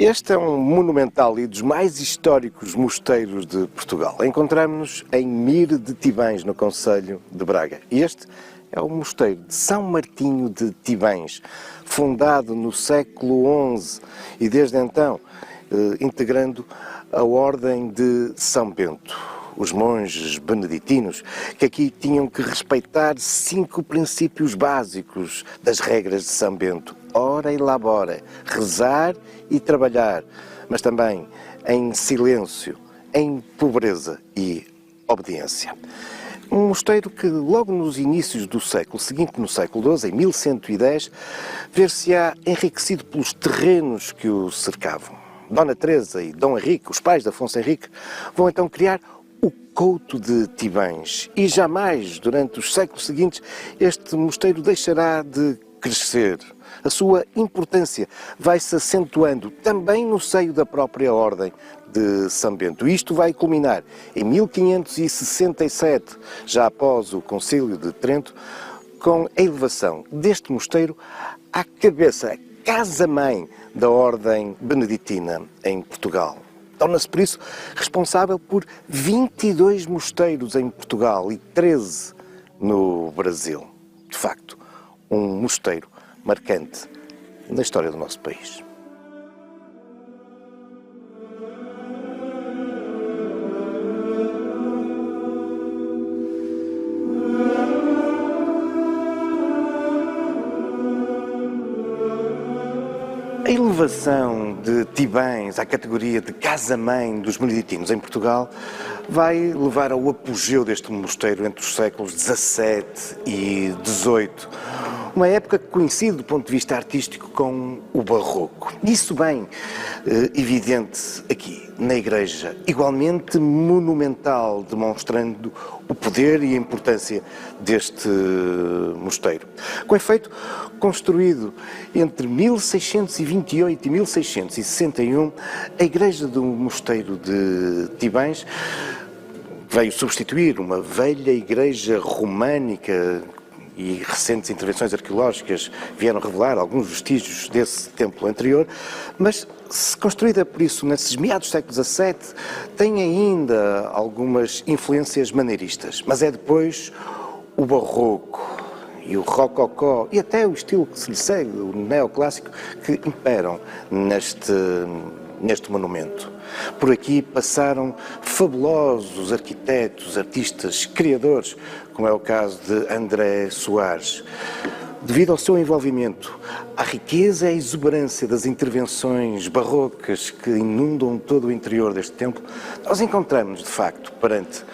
Este é um monumental e dos mais históricos mosteiros de Portugal. Encontramos-nos em Mir de Tibães, no concelho de Braga. Este é o mosteiro de São Martinho de Tibães, fundado no século XI e desde então integrando a Ordem de São Bento. Os monges beneditinos que aqui tinham que respeitar 5 princípios básicos das regras de São Bento. Ora e labora, rezar e trabalhar, mas também em silêncio, em pobreza e obediência. Um mosteiro que logo nos inícios do século seguinte, no século XII, em 1110, ver-se-á enriquecido pelos terrenos que o cercavam. Dona Teresa e Dom Henrique, os pais de Afonso Henrique, vão então criar o Couto de Tibães e jamais, durante os séculos seguintes, este mosteiro deixará de crescer. A sua importância vai-se acentuando também no seio da própria Ordem de São Bento. Isto vai culminar em 1567, já após o Concílio de Trento, com a elevação deste mosteiro à cabeça, casa-mãe da Ordem Beneditina em Portugal. Torna-se, por isso, responsável por 22 mosteiros em Portugal e 13 no Brasil. De facto, um mosteiro marcante na história do nosso país. A elevação de Tibães à categoria de casa-mãe dos beneditinos em Portugal vai levar ao apogeu deste mosteiro entre os séculos XVII e XVIII. Uma época que coincide do ponto de vista artístico com o Barroco. Isso bem evidente aqui, na igreja, igualmente monumental, demonstrando o poder e a importância deste mosteiro. Com efeito, construído entre 1628 e 1661, a igreja do mosteiro de Tibães veio substituir uma velha igreja românica e recentes intervenções arqueológicas vieram revelar alguns vestígios desse templo anterior, mas construída por isso nesses meados do século XVII, tem ainda algumas influências maneiristas, mas é depois o barroco e o rococó e até o estilo que se lhe segue, o neoclássico, que imperam neste monumento. Por aqui passaram fabulosos arquitetos, artistas, criadores, como é o caso de André Soares. Devido ao seu envolvimento, à riqueza e à exuberância das intervenções barrocas que inundam todo o interior deste templo, nós encontramos, de facto, perante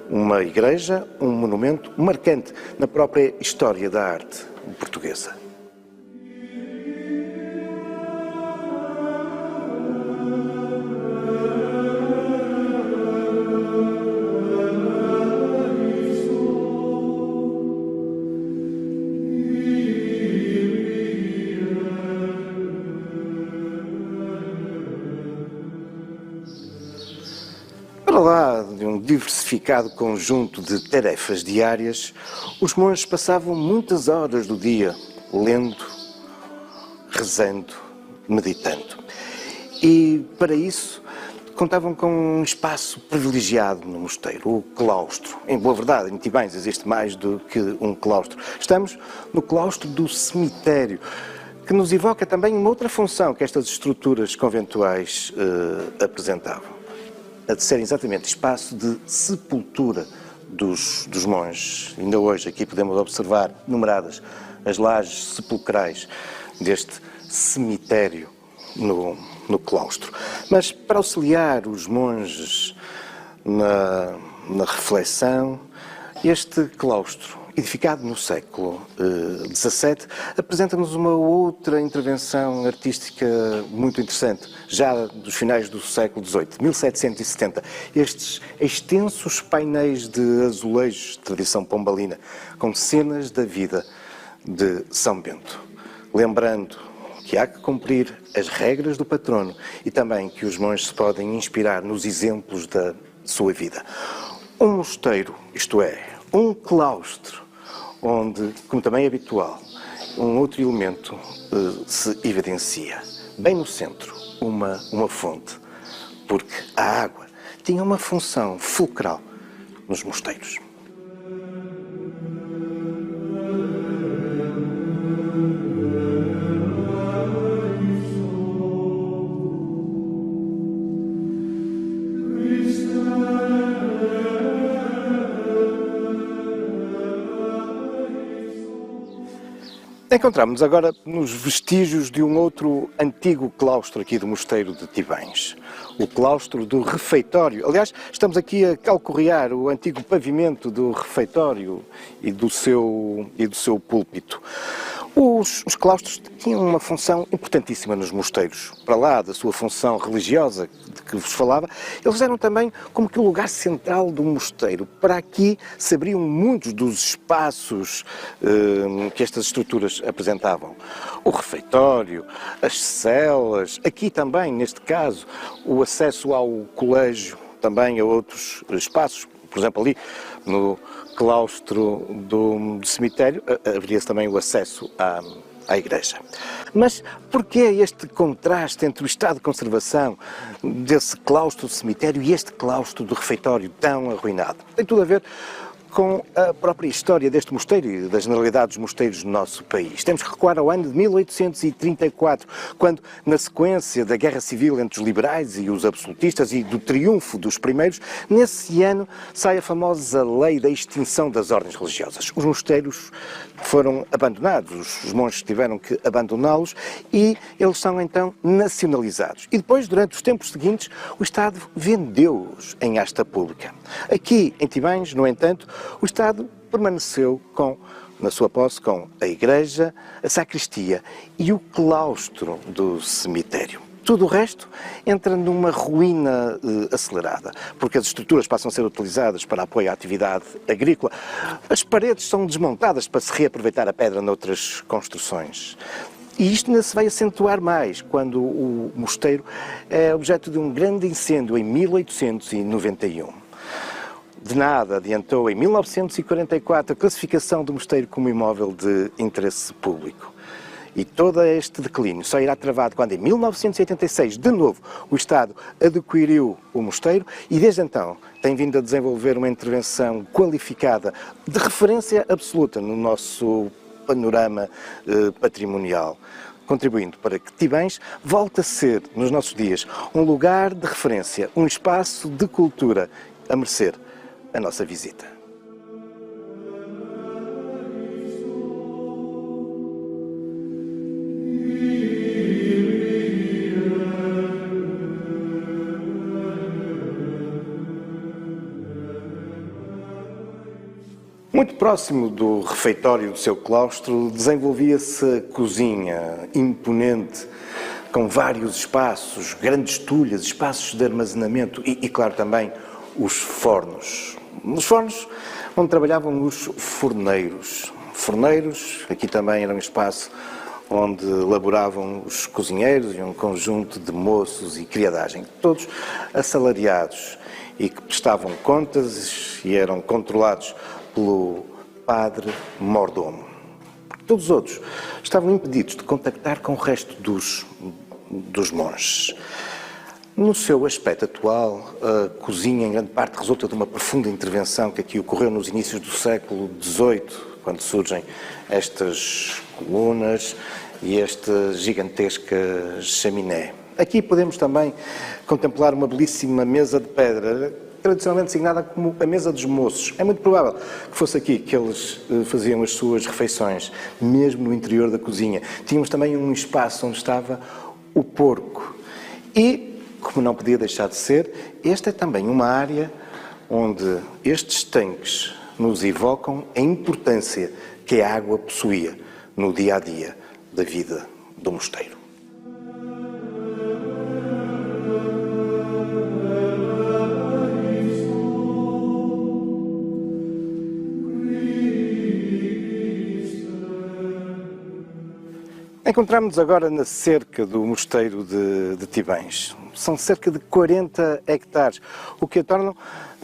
uma igreja, um monumento marcante na própria história da arte portuguesa. Para lá de um diversificado conjunto de tarefas diárias, os monges passavam muitas horas do dia lendo, rezando, meditando. E para isso contavam com um espaço privilegiado no mosteiro, o claustro. Em boa verdade, em Tibães existe mais do que um claustro. Estamos no claustro do cemitério, que nos evoca também uma outra função que estas estruturas conventuais apresentavam. A de ser exatamente espaço de sepultura dos monges. Ainda hoje aqui podemos observar numeradas as lajes sepulcrais deste cemitério no claustro. Mas para auxiliar os monges na reflexão, este claustro, edificado no século XVII, apresenta-nos uma outra intervenção artística muito interessante, já dos finais do século XVIII, 1770. Estes extensos painéis de azulejos de tradição pombalina, com cenas da vida de São Bento, lembrando que há que cumprir as regras do patrono e também que os monges se podem inspirar nos exemplos da sua vida. Um mosteiro, isto é, um claustro, onde, como também é habitual, um outro elemento se evidencia. Bem no centro, uma fonte, porque a água tinha uma função fulcral nos mosteiros. Encontramos-nos agora nos vestígios de um outro antigo claustro aqui do mosteiro de Tivães, o claustro do refeitório. Aliás, estamos aqui a calcorrear o antigo pavimento do refeitório e do seu púlpito. Os claustros tinham uma função importantíssima nos mosteiros. Para lá da sua função religiosa de que vos falava, eles eram também como que o lugar central do mosteiro. Para aqui se abriam muitos dos espaços que estas estruturas apresentavam. O refeitório, as celas, aqui também, neste caso, o acesso ao colégio, também a outros espaços. Por exemplo, ali no claustro do cemitério haveria também o acesso à igreja. Mas porquê este contraste entre o estado de conservação desse claustro do cemitério e este claustro do refeitório tão arruinado? Tem tudo a ver com a própria história deste mosteiro e da generalidade dos mosteiros no nosso país. Temos que recuar ao ano de 1834, quando, na sequência da Guerra Civil entre os liberais e os absolutistas e do triunfo dos primeiros, nesse ano sai a famosa lei da extinção das ordens religiosas. Os mosteiros foram abandonados, os monges tiveram que abandoná-los e eles são então nacionalizados. E depois, durante os tempos seguintes, o Estado vendeu-os em asta pública. Aqui, em Tivães, no entanto, o Estado permaneceu na sua posse com a igreja, a sacristia e o claustro do cemitério. Tudo o resto entra numa ruína acelerada, porque as estruturas passam a ser utilizadas para apoio à atividade agrícola. As paredes são desmontadas para se reaproveitar a pedra noutras construções. E isto ainda se vai acentuar mais quando o mosteiro é objeto de um grande incêndio em 1891. De nada adiantou em 1944 a classificação do mosteiro como imóvel de interesse público. E todo este declínio só irá travado quando, em 1986, de novo, o Estado adquiriu o mosteiro e, desde então, tem vindo a desenvolver uma intervenção qualificada de referência absoluta no nosso panorama patrimonial, contribuindo para que Tivães volte a ser, nos nossos dias, um lugar de referência, um espaço de cultura a merecer a nossa visita. Muito próximo do refeitório do seu claustro, desenvolvia-se a cozinha imponente, com vários espaços, grandes tulhas, espaços de armazenamento e claro, também os fornos. Nos fornos onde trabalhavam os forneiros. Forneiros, aqui também era um espaço onde laboravam os cozinheiros e um conjunto de moços e criadagem, todos assalariados e que prestavam contas e eram controlados pelo padre mordomo. Todos os outros estavam impedidos de contactar com o resto dos monges. No seu aspecto atual, a cozinha em grande parte resulta de uma profunda intervenção que aqui ocorreu nos inícios do século XVIII, quando surgem estas colunas e esta gigantesca chaminé. Aqui podemos também contemplar uma belíssima mesa de pedra, tradicionalmente designada como a mesa dos moços. É muito provável que fosse aqui que eles faziam as suas refeições, mesmo no interior da cozinha. Tínhamos também um espaço onde estava o porco. E, como não podia deixar de ser, esta é também uma área onde estes tanques nos evocam a importância que a água possuía no dia-a-dia da vida do mosteiro. Encontramos-nos agora na cerca do mosteiro de Tivães. São cerca de 40 hectares, o que a tornam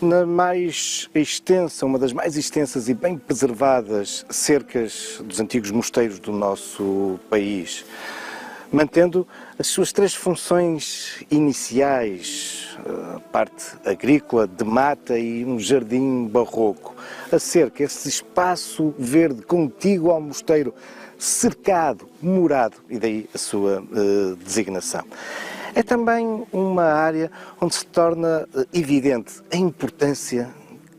na mais extensa, uma das mais extensas e bem preservadas cercas dos antigos mosteiros do nosso país. mantendo as suas três funções iniciais, a parte agrícola, de mata e um jardim barroco. A cerca, esse espaço verde contíguo ao mosteiro, cercado, murado, e daí a sua designação. É também uma área onde se torna evidente a importância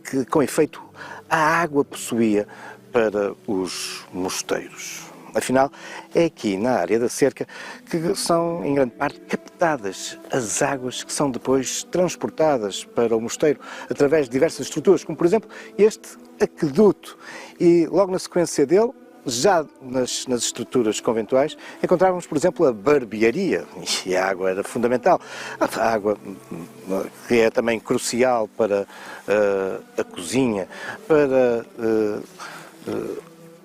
que, com efeito, a água possuía para os mosteiros. Afinal, é aqui, na área da cerca, que são, em grande parte, captadas as águas que são depois transportadas para o mosteiro através de diversas estruturas, como, por exemplo, este aqueduto. E, logo na sequência dele, já nas estruturas conventuais, encontrávamos, por exemplo, a barbearia, e a água era fundamental. A água que é também crucial para a cozinha, para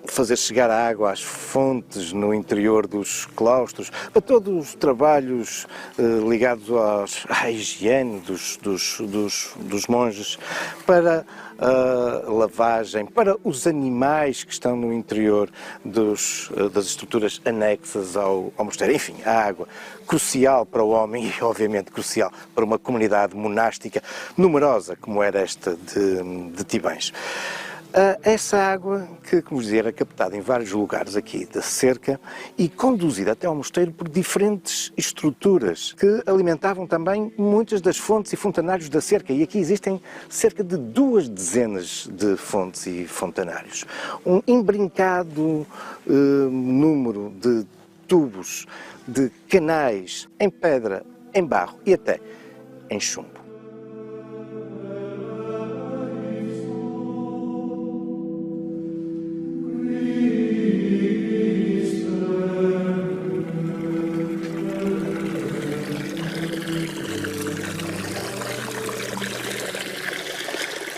fazer chegar a água às fontes no interior dos claustros, para todos os trabalhos ligados à higiene dos monges, para a lavagem, para os animais que estão no interior das estruturas anexas ao mosteiro. Enfim, a água crucial para o homem e, obviamente, crucial para uma comunidade monástica numerosa como era esta de Tibães. Essa água que, como dizia, era captada em vários lugares aqui da cerca e conduzida até ao mosteiro por diferentes estruturas que alimentavam também muitas das fontes e fontanários da cerca. E aqui existem cerca de 2 dezenas de fontes e fontanários. Um imbrincado número de tubos, de canais em pedra, em barro e até em chumbo.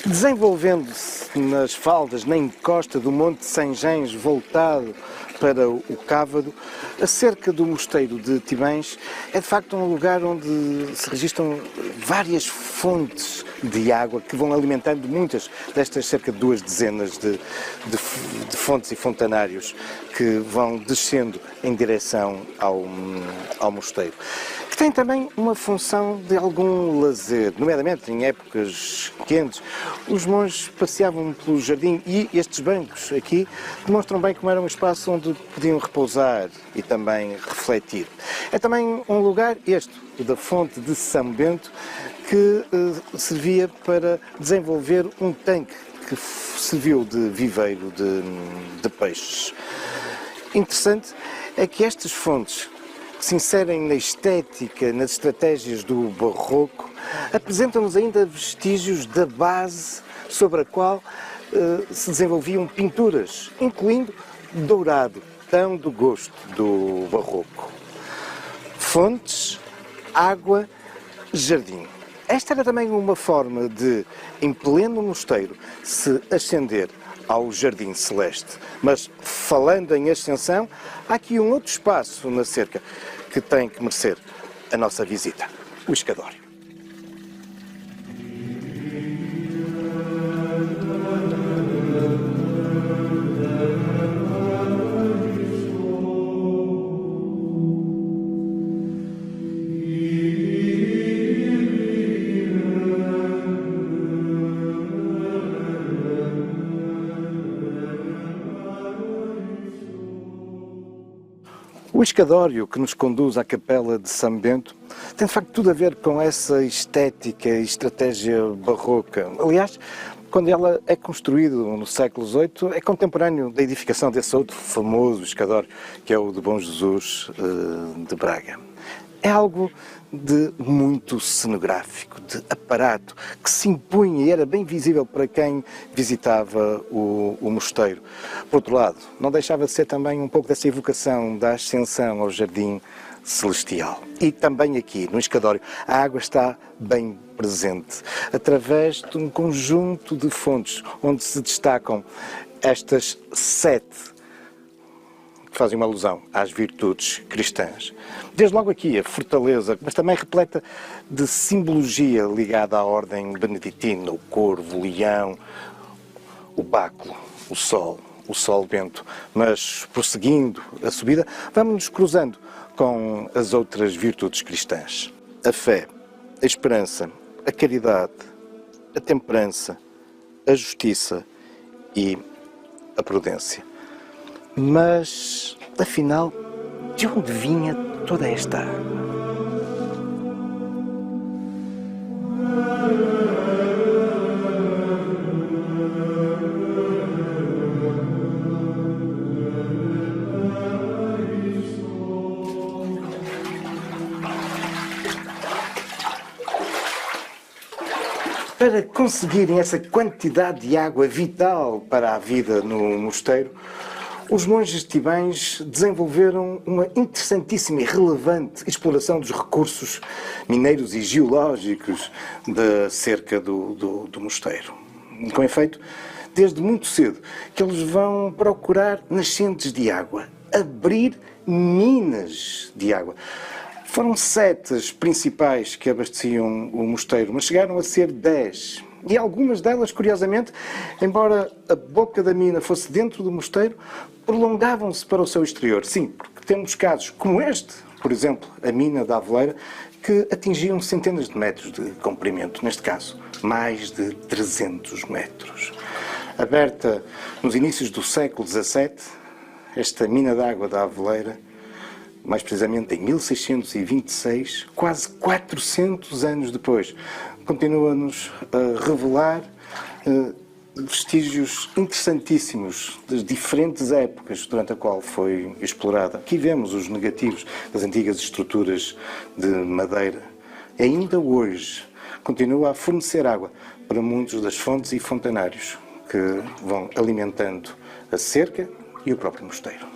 Desenvolvendo-se nas faldas, na encosta do Monte Sanjens, voltado para o Cávado, a cerca do mosteiro de Tibães é de facto um lugar onde se registram várias fontes de água que vão alimentando muitas destas cerca de 2 dezenas de fontes e fontanários que vão descendo em direção ao mosteiro. Que tem também uma função de algum lazer, nomeadamente em épocas quentes. Os monges passeavam pelo jardim e estes bancos aqui demonstram bem como era um espaço onde podiam repousar e também refletir. É também um lugar, este, o da fonte de São Bento, que servia para desenvolver um tanque que serviu de viveiro de peixes. Interessante é que estas fontes, que se inserem na estética, nas estratégias do barroco, apresentam-nos ainda vestígios da base sobre a qual se desenvolviam pinturas, incluindo dourado, tão do gosto do barroco. Fontes, água, jardim. Esta era também uma forma de, em pleno mosteiro, se ascender ao Jardim Celeste. Mas, falando em ascensão, há aqui um outro espaço na cerca que tem que merecer a nossa visita, o escadório. O escadório que nos conduz à capela de São Bento tem de facto tudo a ver com essa estética e estratégia barroca. Aliás, quando ela é construída no século XVIII, é contemporâneo da edificação desse outro famoso escadório, que é o de Bom Jesus de Braga. É algo de muito cenográfico, de aparato, que se impunha e era bem visível para quem visitava o mosteiro. Por outro lado, não deixava de ser também um pouco dessa evocação da ascensão ao jardim celestial. E também aqui, no escadório, a água está bem presente, através de um conjunto de fontes, onde se destacam estas 7 que fazem uma alusão às virtudes cristãs. Desde logo aqui a fortaleza, mas também repleta de simbologia ligada à ordem beneditina, o corvo, o leão, o báculo, o sol bento. Mas prosseguindo a subida, vamos-nos cruzando com as outras virtudes cristãs: a fé, a esperança, a caridade, a temperança, a justiça e a prudência. Mas, afinal, de onde vinha toda esta água? Para conseguirem essa quantidade de água vital para a vida no mosteiro, os monges tibães desenvolveram uma interessantíssima e relevante exploração dos recursos mineiros e geológicos da cerca do mosteiro. Com efeito, desde muito cedo que eles vão procurar nascentes de água, abrir minas de água. Foram 7 as principais que abasteciam o mosteiro, mas chegaram a ser 10. E algumas delas, curiosamente, embora a boca da mina fosse dentro do mosteiro, prolongavam-se para o seu exterior. Sim, porque temos casos como este, por exemplo, a mina da Aveleira, que atingiam centenas de metros de comprimento, neste caso, mais de 300 metros. Aberta nos inícios do século XVII, esta mina d'água da Aveleira, mais precisamente em 1626, quase 400 anos depois, continua-nos a revelar vestígios interessantíssimos das diferentes épocas durante a qual foi explorada. Aqui vemos os negativos das antigas estruturas de madeira. Ainda hoje continua a fornecer água para muitos das fontes e fontanários que vão alimentando a cerca e o próprio mosteiro.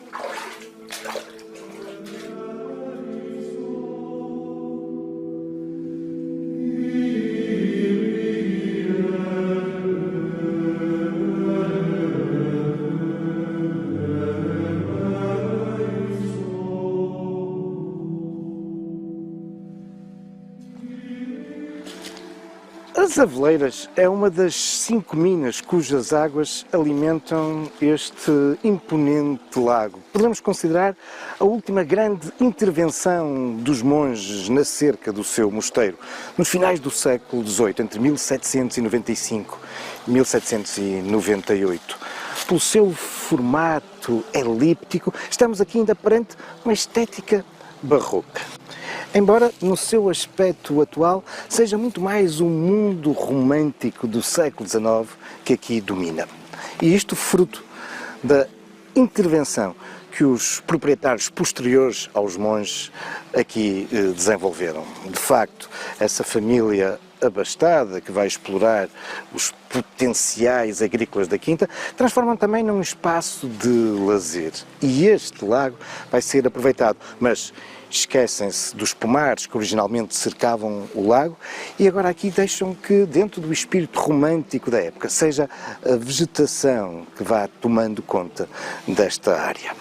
As Aveleiras é uma das 5 minas cujas águas alimentam este imponente lago. Podemos considerar a última grande intervenção dos monges na cerca do seu mosteiro, nos finais do século XVIII, entre 1795 e 1798. Pelo seu formato elíptico, estamos aqui ainda perante uma estética barroca. Embora no seu aspecto atual seja muito mais um mundo romântico do século XIX que aqui domina. E isto fruto da intervenção que os proprietários posteriores aos monges aqui desenvolveram. De facto, essa família abastada que vai explorar os potenciais agrícolas da quinta transformam também num espaço de lazer. E este lago vai ser aproveitado, mas esquecem-se dos pomares que originalmente cercavam o lago e agora aqui deixam que, dentro do espírito romântico da época, seja a vegetação que vá tomando conta desta área.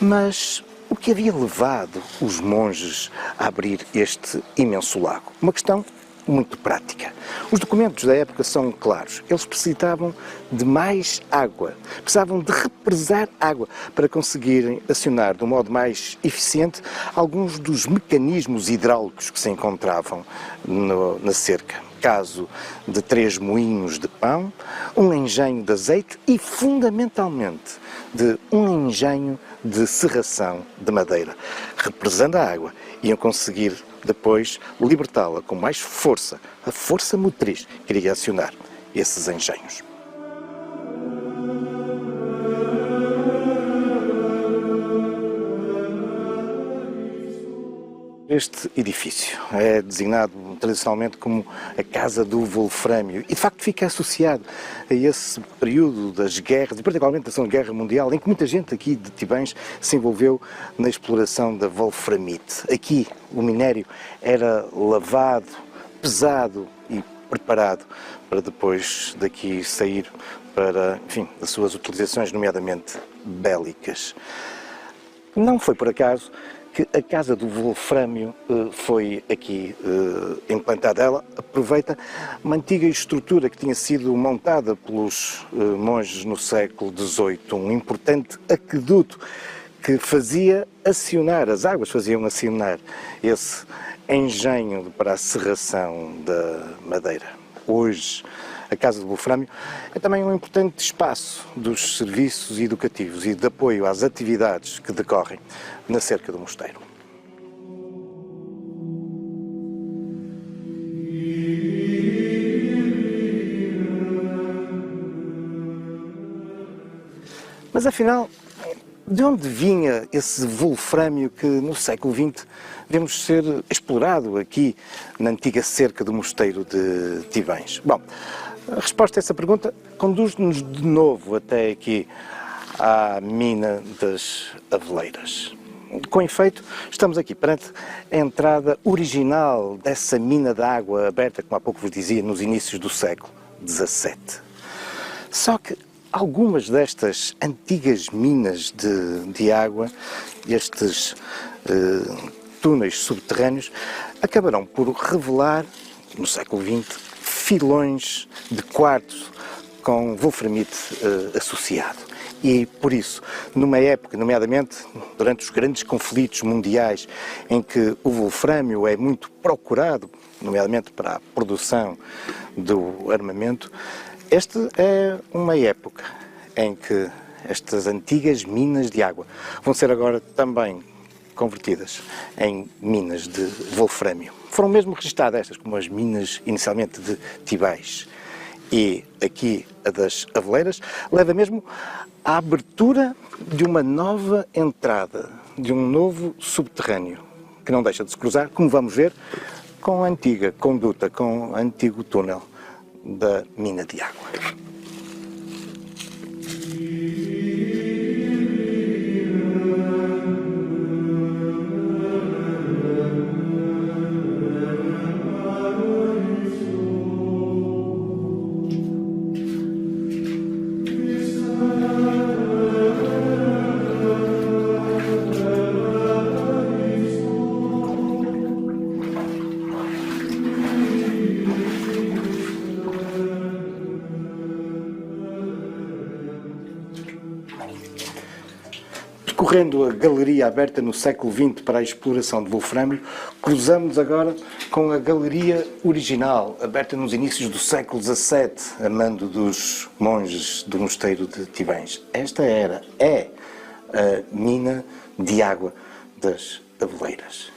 Mas o que havia levado os monges a abrir este imenso lago? Uma questão muito prática. Os documentos da época são claros. Eles precisavam de mais água. Precisavam de represar água para conseguirem acionar de um modo mais eficiente alguns dos mecanismos hidráulicos que se encontravam na cerca. Caso de 3 moinhos de pão, um engenho de azeite e, fundamentalmente, de um engenho de serração de madeira. Represando a água, iam conseguir depois libertá-la com mais força, a força motriz que iria acionar esses engenhos. Este edifício é designado tradicionalmente como a Casa do Wolfrâmio e de facto fica associado a esse período das guerras, e particularmente da Segunda Guerra Mundial, em que muita gente aqui de Tibães se envolveu na exploração da wolframite. Aqui o minério era lavado, pesado e preparado para depois daqui sair para, enfim, as suas utilizações, nomeadamente bélicas. Não foi por acaso que a Casa do Wolfrâmio foi aqui implantada. Ela aproveita uma antiga estrutura que tinha sido montada pelos monges no século XVIII, um importante aqueduto que fazia acionar, as águas faziam acionar esse engenho para a serração da madeira. Hoje, a Casa do Wolframio é também um importante espaço dos serviços educativos e de apoio às atividades que decorrem na cerca do mosteiro. Mas afinal, de onde vinha esse wolframio que no século XX vemos ser explorado aqui na antiga cerca do mosteiro de Tivães? Bom, a resposta a essa pergunta conduz-nos de novo até aqui à mina das Aveleiras. Com efeito, estamos aqui perante a entrada original dessa mina de água aberta, como há pouco vos dizia, nos inícios do século XVII. Só que algumas destas antigas minas de água, estes túneis subterrâneos, acabarão por revelar, no século XX, filões de quartzo com wolframite associado. E, por isso, numa época, nomeadamente durante os grandes conflitos mundiais, em que o wolframio é muito procurado, nomeadamente para a produção do armamento, esta é uma época em que estas antigas minas de água vão ser agora também convertidas em minas de wolframio. Foram mesmo registadas estas como as minas inicialmente de Tivães. E aqui a das Aveleiras leva mesmo à abertura de uma nova entrada, de um novo subterrâneo, que não deixa de se cruzar, como vamos ver, com a antiga conduta, com o antigo túnel da mina de água. Percorrendo a galeria aberta no século XX para a exploração de wolframio, cruzamos agora com a galeria original, aberta nos inícios do século XVII, a mando dos monges do mosteiro de Tivães. Esta é a mina de água das Aveleiras.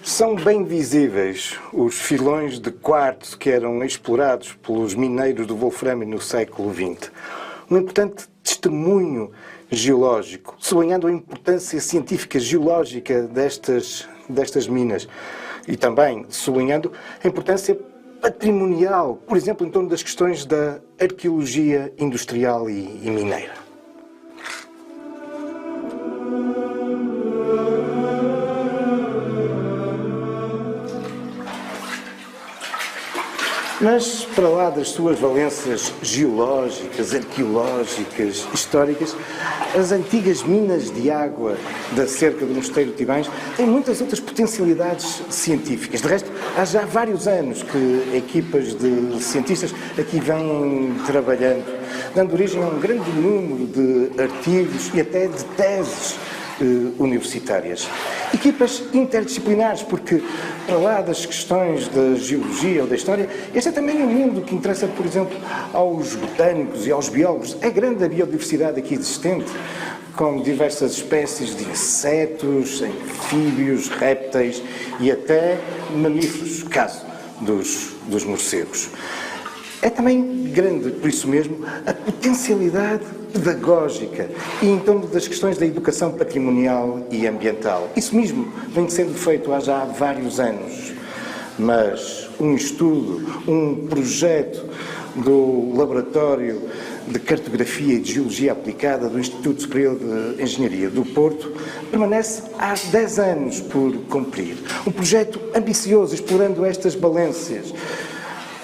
São bem visíveis os filões de quartzo que eram explorados pelos mineiros do wolframio no século XX. Um importante testemunho geológico, sublinhando a importância científica geológica destas minas e também sublinhando a importância patrimonial, por exemplo, em torno das questões da arqueologia industrial e mineira. Mas, para lá das suas valências geológicas, arqueológicas, históricas, as antigas minas de água da cerca do Mosteiro de Tivães têm muitas outras potencialidades científicas. De resto, há já vários anos que equipas de cientistas aqui vêm trabalhando, dando origem a um grande número de artigos e até de teses universitárias. Equipas interdisciplinares, porque para lá das questões da geologia ou da história, este é também um mundo que interessa, por exemplo, aos botânicos e aos biólogos. É grande a biodiversidade aqui existente, com diversas espécies de insetos, anfíbios, répteis e até mamíferos, caso dos morcegos. É também grande, por isso mesmo, a potencialidade pedagógica e em torno das questões da educação patrimonial e ambiental. Isso mesmo vem sendo feito há já vários anos, mas um estudo, um projeto do Laboratório de Cartografia e de Geologia Aplicada do Instituto Superior de Engenharia do Porto permanece há 10 anos por cumprir. Um projeto ambicioso, explorando estas valências.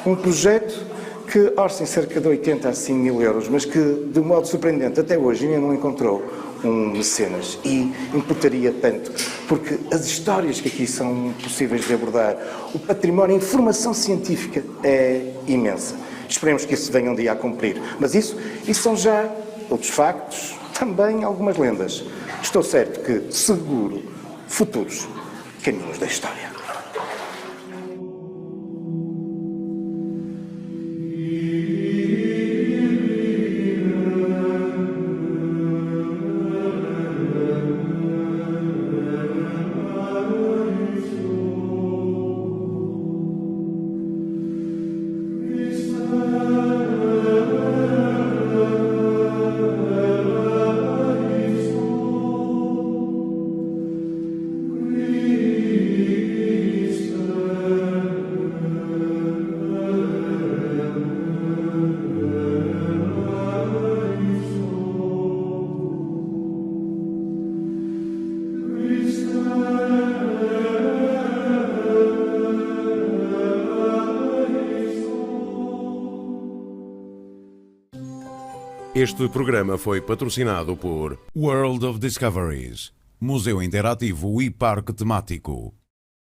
Um projeto que orcem cerca de 80 a 100 mil euros, mas que, de modo surpreendente, até hoje ainda não encontrou um mecenas. E importaria tanto, porque as histórias que aqui são possíveis de abordar, o património, a informação científica é imensa. Esperemos que isso venha um dia a cumprir. Mas isso são já outros factos, também algumas lendas. Estou certo que, seguro, futuros caminhos da história. Este programa foi patrocinado por World of Discoveries, museu interativo e parque temático.